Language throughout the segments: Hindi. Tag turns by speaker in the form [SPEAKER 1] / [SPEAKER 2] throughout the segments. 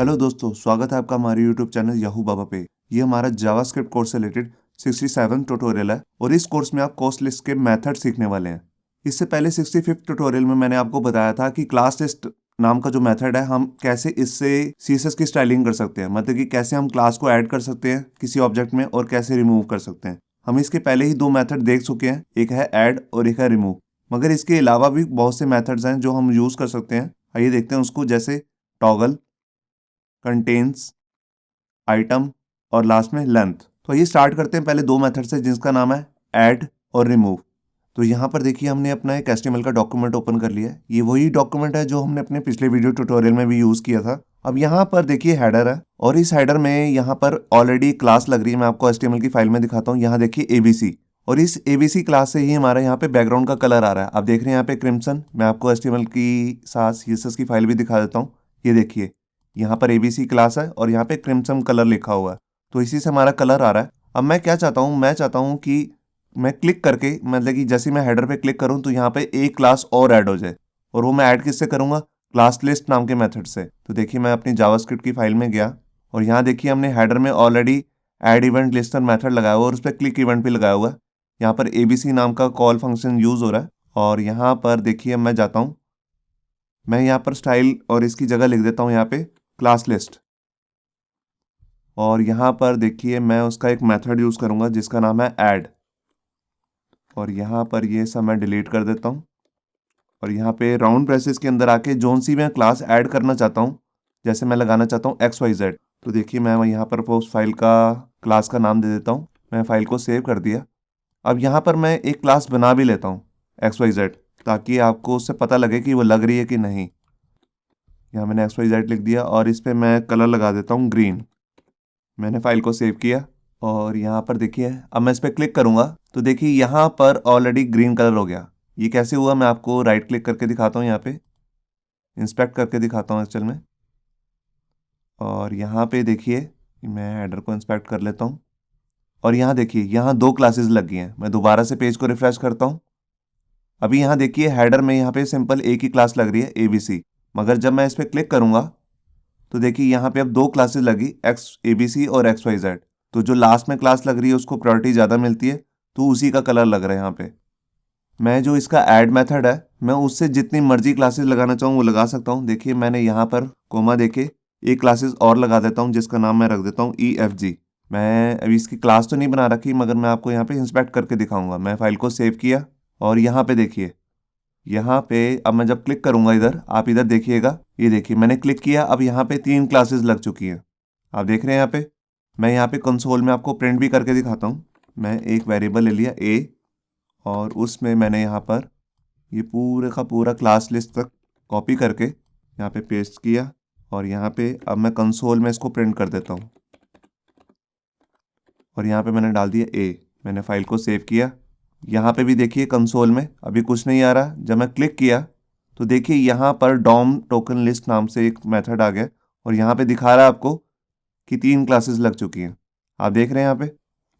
[SPEAKER 1] हेलो दोस्तों, स्वागत है आपका हमारे यूट्यूब चैनल याहू बाबा पे। ये हमारा जावास्क्रिप्ट कोर्स से रिलेटेड 67 ट्यूटोरियल है और इस कोर्स में आप कोर्स लिस्ट के मेथड सीखने वाले हैं। इससे पहले 65 ट्यूटोरियल में मैंने आपको बताया था कि क्लास लिस्ट नाम का जो मेथड है, हम कैसे इससे सीएसएस की स्टाइलिंग कर सकते हैं, मतलब कि कैसे हम क्लास को ऐड कर सकते हैं किसी ऑब्जेक्ट में और कैसे रिमूव कर सकते हैं। हम इसके पहले ही दो मेथड देख चुके हैं, एक है ऐड और एक है रिमूव। मगर इसके अलावा भी बहुत से मेथड्स हैं जो हम यूज़ कर सकते हैं। आइए देखते हैं उसको, जैसे टॉगल, कंटेन्स, आइटम और लास्ट में लेंथ। तो ये स्टार्ट करते हैं पहले दो मेथड से, जिसका नाम है ऐड और रिमूव। तो यहाँ पर देखिए हमने अपना एक HTML का डॉक्यूमेंट ओपन कर लिया है। ये वही डॉक्यूमेंट है जो हमने अपने पिछले वीडियो ट्यूटोरियल में भी यूज़ किया था। अब यहाँ पर देखिए हेडर है और इस हेडर में यहाँ पर ऑलरेडी क्लास लग रही है। मैं आपको HTML की फाइल में दिखाता हूँ। यहाँ देखिए ABC, और इस ABC क्लास से ही हमारा यहाँ पे बैकग्राउंड का कलर आ रहा है। आप देख रहे हैं यहाँ पे क्रिम्सन। मैं आपको HTML की साथ CSS की फाइल भी दिखा देता हूँ। ये देखिए यहाँ पर ABC क्लास है और यहाँ पे क्रिम्सन कलर लिखा हुआ है, तो इसी से हमारा कलर आ रहा है। अब मैं क्या चाहता हूँ, मैं चाहता हूँ कि मैं क्लिक करके, मतलब कि जैसे मैं हेडर पे क्लिक करूँ तो यहाँ पे एक क्लास और ऐड हो जाए। और वो मैं ऐड किससे करूँगा? क्लास लिस्ट नाम के मेथड से। तो देखिए मैं अपनी जावास्क्रिप्ट की फाइल में गया और यहाँ देखिए हमने हेडर में already add event lister method लगाया हुआ और उस पर क्लिक इवेंट भी लगाया हुआ है। यहाँ पर ABC नाम का कॉल फंक्शन यूज़ हो रहा है और यहाँ पर देखिए मैं जाता हूँ, मैं यहाँ पर स्टाइल और इसकी जगह लिख देता हूँ यहाँ पे क्लास लिस्ट। और यहाँ पर देखिए मैं उसका एक मेथड यूज़ करूँगा जिसका नाम है ऐड। और यहाँ पर ये सब मैं डिलीट कर देता हूँ और यहाँ पे राउंड ब्रेसेस के अंदर आके जोन सी मैं क्लास ऐड करना चाहता हूँ, जैसे मैं लगाना चाहता हूँ XYZ। तो देखिए मैं यहाँ पर उस फाइल का क्लास का नाम दे देता हूँ। मैं फाइल को सेव कर दिया। अब यहाँ पर मैं एक क्लास बना भी लेता हूँ XYZ, ताकि आपको उससे पता लगे कि वो लग रही है कि नहीं। यहाँ मैंने XYZ लिख दिया और इस पर मैं कलर लगा देता हूँ ग्रीन। मैंने फाइल को सेव किया और यहाँ पर देखिए अब मैं इस पर क्लिक करूँगा तो देखिए यहाँ पर ऑलरेडी ग्रीन कलर हो गया। ये कैसे हुआ, मैं आपको राइट क्लिक करके दिखाता हूँ, यहाँ पे इंस्पेक्ट करके दिखाता हूँ एक्चुअल में। और यहाँ पे देखिए मैं हेडर को इंस्पेक्ट कर लेता हूँ और यहाँ देखिए यहाँ दो क्लासेस लग गई हैं। मैं दोबारा से पेज को रिफ्रेश करता हूँ। अभी यहाँ देखिए हेडर में यहाँ पे सिंपल एक ही क्लास लग रही है ABC, मगर जब मैं इस पर क्लिक करूँगा तो देखिए यहाँ पे अब दो क्लासेस लगी ABC और XYZ। तो जो लास्ट में क्लास लग रही है उसको प्रायोरिटी ज़्यादा मिलती है, तो उसी का कलर लग रहा है यहाँ पे। मैं जो इसका ऐड मेथड है, मैं उससे जितनी मर्जी क्लासेस लगाना चाहूँ वो लगा सकता हूँ। देखिए मैंने यहाँ पर कोमा देके एक क्लासेस और लगा देता हूँ जिसका नाम मैं रख देता हूँ EFG। मैं अभी इसकी क्लास तो नहीं बना रखी, मगर मैं आपको यहाँ पे इंस्पेक्ट करके दिखाऊंगा। मैं फाइल को सेव किया और यहाँ पे देखिए, यहाँ पे अब मैं जब क्लिक करूँगा इधर, आप इधर देखिएगा, ये देखिए मैंने क्लिक किया, अब यहाँ पे 3 क्लासेस लग चुकी हैं। आप देख रहे हैं यहाँ पे। मैं यहाँ पे कंसोल में आपको प्रिंट भी करके दिखाता हूँ। मैं एक वेरिएबल ले लिया A और उसमें मैंने यहाँ पर ये पूरे का पूरा क्लास लिस्ट तक कॉपी करके यहाँ पे पेस्ट किया और यहाँ पे अब मैं कंसोल में इसको प्रिंट कर देता हूँ और यहाँ पे मैंने डाल दिया A। मैंने फाइल को सेव किया। यहाँ पे भी देखिए कंसोल में अभी कुछ नहीं आ रहा। जब मैं क्लिक किया तो देखिए यहाँ पर डॉम टोकन लिस्ट नाम से एक मेथड आ गया और यहाँ पे दिखा रहा है आपको कि 3 क्लासेस लग चुकी हैं। आप देख रहे हैं यहाँ पे।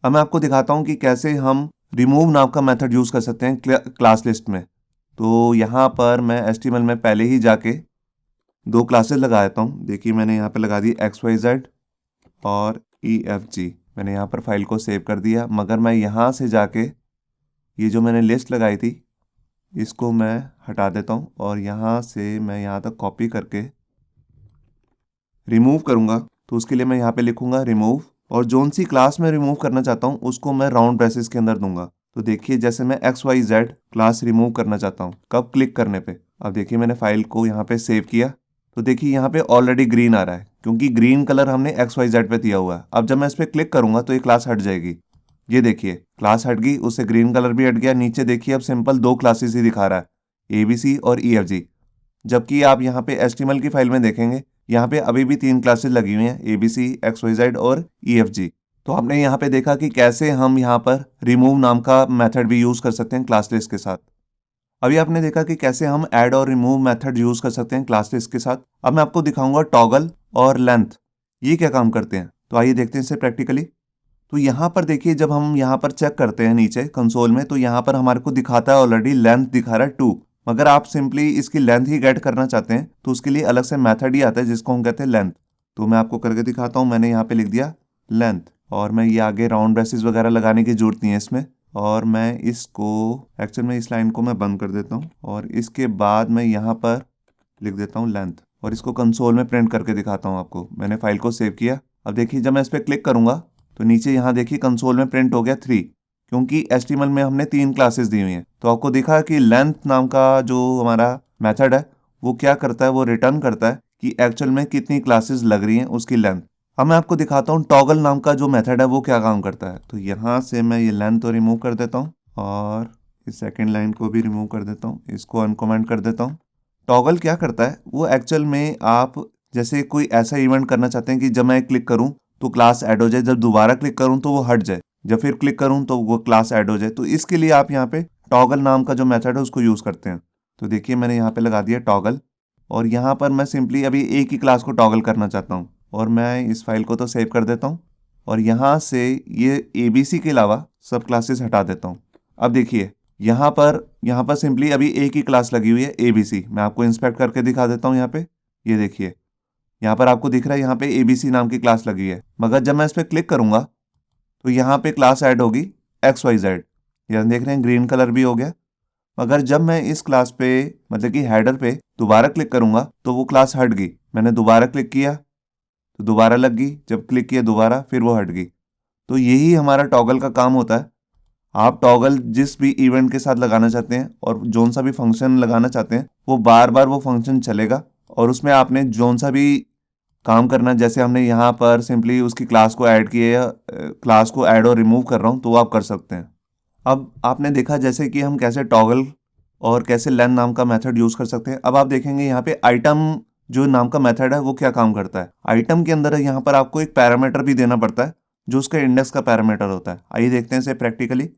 [SPEAKER 1] अब मैं आपको दिखाता हूँ कि कैसे हम रिमूव नाम का मेथड यूज़ कर सकते हैं क्लास लिस्ट में। तो यहाँ पर मैं HTML में पहले ही जाके 2 क्लासेस लगा देता हूँ। देखिए मैंने यहाँ पे लगा दी XYZ और EFG। मैंने यहाँ पर फाइल को सेव कर दिया, मगर मैं यहाँ से जाके ये जो मैंने लिस्ट लगाई थी इसको मैं हटा देता हूँ और यहाँ से मैं यहाँ तक कॉपी करके रिमूव करूँगा। तो उसके लिए मैं यहाँ पे लिखूँगा रिमूव, और जोन सी क्लास में रिमूव करना चाहता हूँ उसको मैं राउंड ब्रेसेस के अंदर दूंगा। तो देखिए जैसे मैं XYZ क्लास रिमूव करना चाहता हूँ, कब? क्लिक करने पे। अब देखिए मैंने फाइल को यहाँ पे सेव किया तो देखिए यहाँ पे ऑलरेडी ग्रीन आ रहा है, क्योंकि ग्रीन कलर हमने XYZ पे दिया हुआ है। अब जब मैं इस पर क्लिक करूँगा तो ये क्लास हट जाएगी। ये देखिए क्लास हट गई, उससे ग्रीन कलर भी हट गया। नीचे देखिए अब सिंपल 2 क्लासेस ही दिखा रहा है, ABC और EFG। जबकि आप यहाँ पे HTML की फाइल में देखेंगे यहाँ पे अभी भी 3 क्लासेस लगी हुई हैं, ABC, XYZ और EFG। तो आपने यहाँ पे देखा कि कैसे हम यहाँ पर रिमूव नाम का मेथड भी यूज़ कर सकते हैं क्लास लिस्ट के साथ। अभी आपने देखा कि कैसे हम ऐड और रिमूव मेथड यूज़ कर सकते हैं क्लास लिस्ट के साथ। अब मैं आपको दिखाऊंगा टॉगल और लेंथ, ये क्या काम करते हैं। तो आइए देखते हैं इसे प्रैक्टिकली। तो यहाँ पर देखिए जब हम यहाँ पर चेक करते हैं नीचे कंसोल में, तो यहाँ पर हमारे को दिखाता है ऑलरेडी लेंथ दिखा रहा है 2। मगर आप सिंपली इसकी लेंथ ही गेट करना चाहते हैं तो उसके लिए अलग से मेथड ही आता है जिसको हम कहते हैं लेंथ। तो मैं आपको करके दिखाता हूँ। मैंने यहाँ पे लिख दिया लेंथ, और मैं ये आगे राउंड ब्रेसेस वगैरह लगाने की जरूरत नहीं है इसमें। और मैं इसको एक्चुअल में इस लाइन को मैं बंद कर देता हूँ, और इसके बाद मैं यहाँ पर लिख देता हूँ लेंथ, और इसको कंसोल में प्रिंट करके दिखाता हूँ आपको। मैंने फाइल को सेव किया। अब देखिए जब मैं इस पर क्लिक करूँगा तो नीचे यहाँ देखिए कंसोल में प्रिंट हो गया 3, क्योंकि HTML में हमने 3 क्लासेस दी हुई हैं। तो आपको दिखा कि लेंथ नाम का जो हमारा मेथड है वो क्या करता है, वो रिटर्न करता है कि एक्चुअल में कितनी क्लासेस लग रही हैं उसकी लेंथ। अब मैं आपको दिखाता हूँ टॉगल नाम का जो मेथड है वो क्या काम करता है। तो यहाँ से मैं ये लेंथ तो रिमूव कर देता हूँ, और इस सेकेंड लाइन को भी रिमूव कर देता हूँ, इसको अनकमेंट कर देता हूँ। टॉगल क्या करता है, वो एक्चुअल में आप जैसे कोई ऐसा इवेंट करना चाहते हैं कि जब मैं क्लिक करूं तो क्लास ऐड हो जाए, जब दोबारा क्लिक करूं तो वो हट जाए, जब फिर क्लिक करूं तो वो क्लास ऐड हो जाए। तो इसके लिए आप यहाँ पे टॉगल नाम का जो मेथड है उसको यूज़ करते हैं। तो देखिए मैंने यहाँ पे लगा दिया टॉगल, और यहाँ पर मैं सिंपली अभी एक ही क्लास को टॉगल करना चाहता हूँ, और मैं इस फाइल को तो सेव कर देता हूँ, और यहाँ से ये ABC के अलावा सब क्लासेस हटा देता हूँ। अब देखिए यहाँ पर सिंपली अभी एक ही क्लास लगी हुई है ABC। मैं आपको इंस्पेक्ट करके दिखा देता हूँ। यहाँ पे ये देखिए, यहाँ पर आपको दिख रहा है यहाँ पे ABC नाम की क्लास लगी है, मगर जब मैं इस पर क्लिक करूँगा तो यहाँ पे क्लास ऐड होगी XYZ। यहाँ देख रहे हैं ग्रीन कलर भी हो गया। मगर जब मैं इस क्लास पे मतलब कि हेडर पे दोबारा क्लिक करूँगा तो वो क्लास हट गई। मैंने दोबारा क्लिक किया तो दोबारा लग गई, जब क्लिक किया दोबारा फिर वो हट गई। तो यही हमारा टॉगल का काम होता है। आप टॉगल जिस भी इवेंट के साथ लगाना चाहते हैं और जोन सा भी फंक्शन लगाना चाहते हैं वो बार बार वो फंक्शन चलेगा, और उसमें आपने जोन सा भी काम करना, जैसे हमने यहाँ पर सिंपली उसकी क्लास को ऐड किए या क्लास को ऐड और रिमूव कर रहा हूँ तो वो आप कर सकते हैं। अब आपने देखा जैसे कि हम कैसे टॉगल और कैसे लेन नाम का मेथड यूज़ कर सकते हैं। अब आप देखेंगे यहाँ पे आइटम जो नाम का मेथड है वो क्या काम करता है। आइटम के अंदर यहाँ पर आपको एक पैरामीटर भी देना पड़ता है जो उसका इंडेक्स का पैरामीटर होता है। आइए देखते हैं इसे प्रैक्टिकली।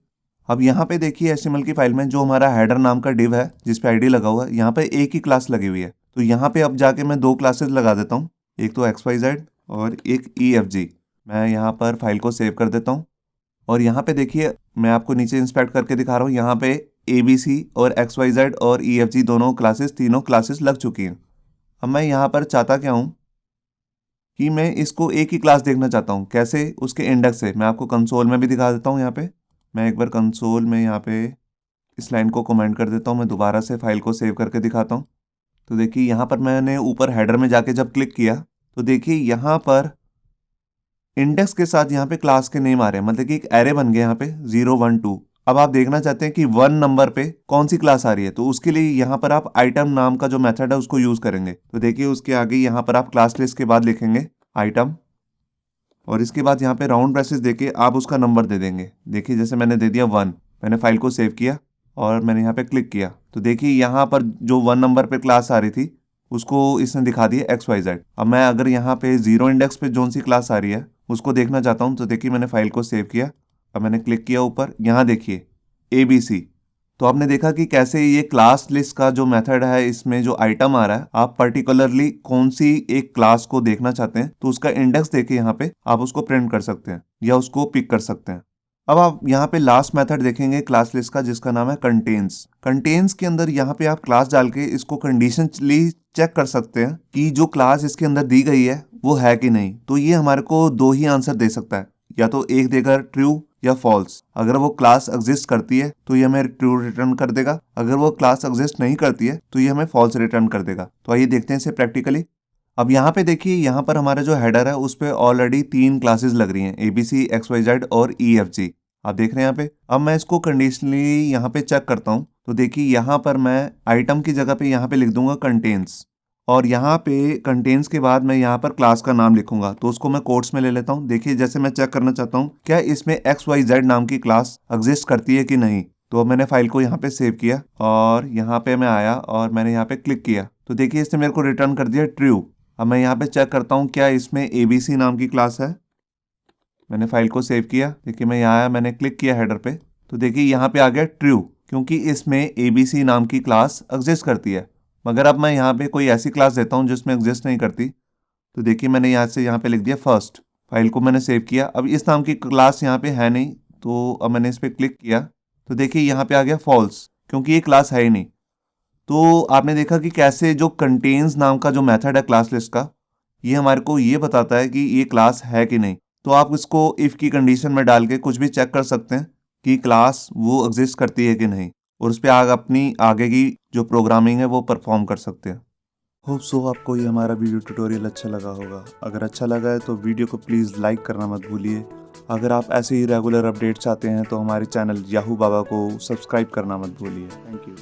[SPEAKER 1] अब यहाँ पे देखिए HTML की फाइल में जो हमारा हेडर नाम का डिव है जिसपे ID लगा हुआ है, यहाँ पे एक ही क्लास लगी हुई है। तो यहाँ पे अब जाके मैं 2 क्लासेस लगा देता हूँ, एक तो XYZ और एक EFG। मैं यहाँ पर फाइल को सेव कर देता हूँ, और यहाँ पे देखिए मैं आपको नीचे इंस्पेक्ट करके दिखा रहा हूँ। यहाँ पे ABC और XYZ और EFG दोनों क्लासेस, तीनों क्लासेस लग चुकी हैं। अब मैं यहाँ पर चाहता क्या हूँ कि मैं इसको एक ही क्लास देखना चाहता हूँ। कैसे? उसके इंडेक्स से। मैं आपको कंसोल में भी दिखा देता हूँ। यहाँ पे मैं एक बार कंसोल में यहाँ पे इस लाइन को कमेंट कर देता हूँ। मैं दोबारा से फाइल को सेव करके दिखाता हूँ। तो देखिए यहाँ पर मैंने ऊपर हेडर में जाके जब क्लिक किया तो देखिए यहाँ पर इंडेक्स के साथ यहाँ पे क्लास के नेम आ रहे हैं, मतलब कि एक एरे बन गया यहाँ पे 0 1 2। अब आप देखना चाहते हैं कि 1 नंबर पे कौन सी क्लास आ रही है, तो उसके लिए यहाँ पर आप आइटम नाम का जो मेथड है उसको यूज करेंगे। तो देखिए उसके आगे यहाँ पर आप क्लास लिस्ट के बाद लिखेंगे आइटम, और इसके बाद यहाँ पे राउंड ब्रेसेस देके आप उसका नंबर दे देंगे। देखिए जैसे मैंने दे दिया 1। मैंने फाइल को सेव किया और मैंने यहाँ पे क्लिक किया तो देखिए यहाँ पर जो 1 नंबर पे क्लास आ रही थी उसको इसने दिखा दिया XYZ। अब मैं अगर यहाँ पे 0 इंडेक्स पे जोन सी क्लास आ रही है उसको देखना चाहता हूँ, तो देखिए मैंने फाइल को सेव किया। अब मैंने क्लिक किया ऊपर, यहाँ देखिए ABC। तो आपने देखा कि कैसे ये क्लास लिस्ट का जो मेथड है इसमें जो आइटम आ रहा है, आप पर्टिकुलरली कौन सी एक क्लास को देखना चाहते हैं तो उसका इंडेक्स देके यहाँ पे आप उसको प्रिंट कर सकते हैं या उसको पिक कर सकते हैं। अब आप यहाँ पे लास्ट मेथड देखेंगे क्लास लिस्ट का जिसका नाम है कंटेन्स। कंटेन्स के अंदर यहाँ पे आप क्लास डाल के इसको कंडीशनली चेक कर सकते हैं कि जो क्लास इसके अंदर दी गई है वो है कि नहीं। तो ये हमारे को 2 ही आंसर दे सकता है, या तो एक देगा ट्रू या फॉल्स। अगर वो क्लास एग्जिस्ट करती है तो ये हमें ट्रू रिटर्न कर देगा, अगर वो क्लास एग्जिस्ट नहीं करती है तो ये हमें फॉल्स रिटर्न कर देगा। तो आइए देखते हैं इसे प्रैक्टिकली। अब यहाँ पे देखिए यहाँ पर हमारा जो हेडर है उस पर ऑलरेडी 3 क्लासेस लग रही हैं, ABC XYZ और EFG। आप देख रहे हैं यहाँ पे। अब मैं इसको कंडीशनली यहाँ पे चेक करता हूँ तो देखिए यहाँ पर मैं आइटम की जगह पे यहाँ पे लिख दूंगा कंटेन्स, और यहाँ पे कंटेन्स के बाद मैं यहाँ पर क्लास का नाम लिखूंगा। तो उसको मैं कोट्स में ले लेता हूँ। देखिए जैसे मैं चेक करना चाहता हूँ क्या इसमें XYZ नाम की क्लास एग्जिस्ट करती है कि नहीं। तो मैंने फाइल को यहाँ पे सेव किया और यहाँ पे मैं आया और मैंने यहाँ पे क्लिक किया तो देखिए इसने मेरे को रिटर्न कर दिया ट्रू। अब मैं यहाँ पे चेक करता हूँ क्या इसमें ABC नाम की क्लास है। मैंने फाइल को सेव किया। देखिए मैं यहाँ आया, मैंने क्लिक किया हेडर पे तो देखिए यहाँ पे आ गया ट्रू, क्योंकि इसमें ABC नाम की क्लास एग्जिस्ट करती है। मगर अब मैं यहाँ पे कोई ऐसी क्लास देता हूँ जिसमें एग्जिस्ट नहीं करती, तो देखिए मैंने यहाँ से यहाँ पे लिख दिया फर्स्ट। फाइल को मैंने सेव किया। अब इस नाम की क्लास यहाँ पे है नहीं, तो अब मैंने इस पर क्लिक किया तो देखिए यहाँ पे आ गया फॉल्स, क्योंकि ये क्लास है ही नहीं। तो आपने देखा कि कैसे जो कंटेन्स नाम का जो मेथड है क्लास लिस्ट का, ये हमारे को ये बताता है कि ये क्लास है कि नहीं। तो आप इसको इफ़ की कंडीशन में डाल के कुछ भी चेक कर सकते हैं कि क्लास वो एग्जिस्ट करती है कि नहीं, और उस पर आप अपनी आगे की जो प्रोग्रामिंग है वो परफॉर्म कर सकते हैं। होप सो आपको ये हमारा वीडियो ट्यूटोरियल अच्छा लगा होगा। अगर अच्छा लगा है तो वीडियो को प्लीज़ लाइक करना मत भूलिए। अगर आप ऐसे ही रेगुलर अपडेट चाहते हैं तो हमारे चैनल याहू बाबा को सब्सक्राइब करना मत भूलिए। Thank you.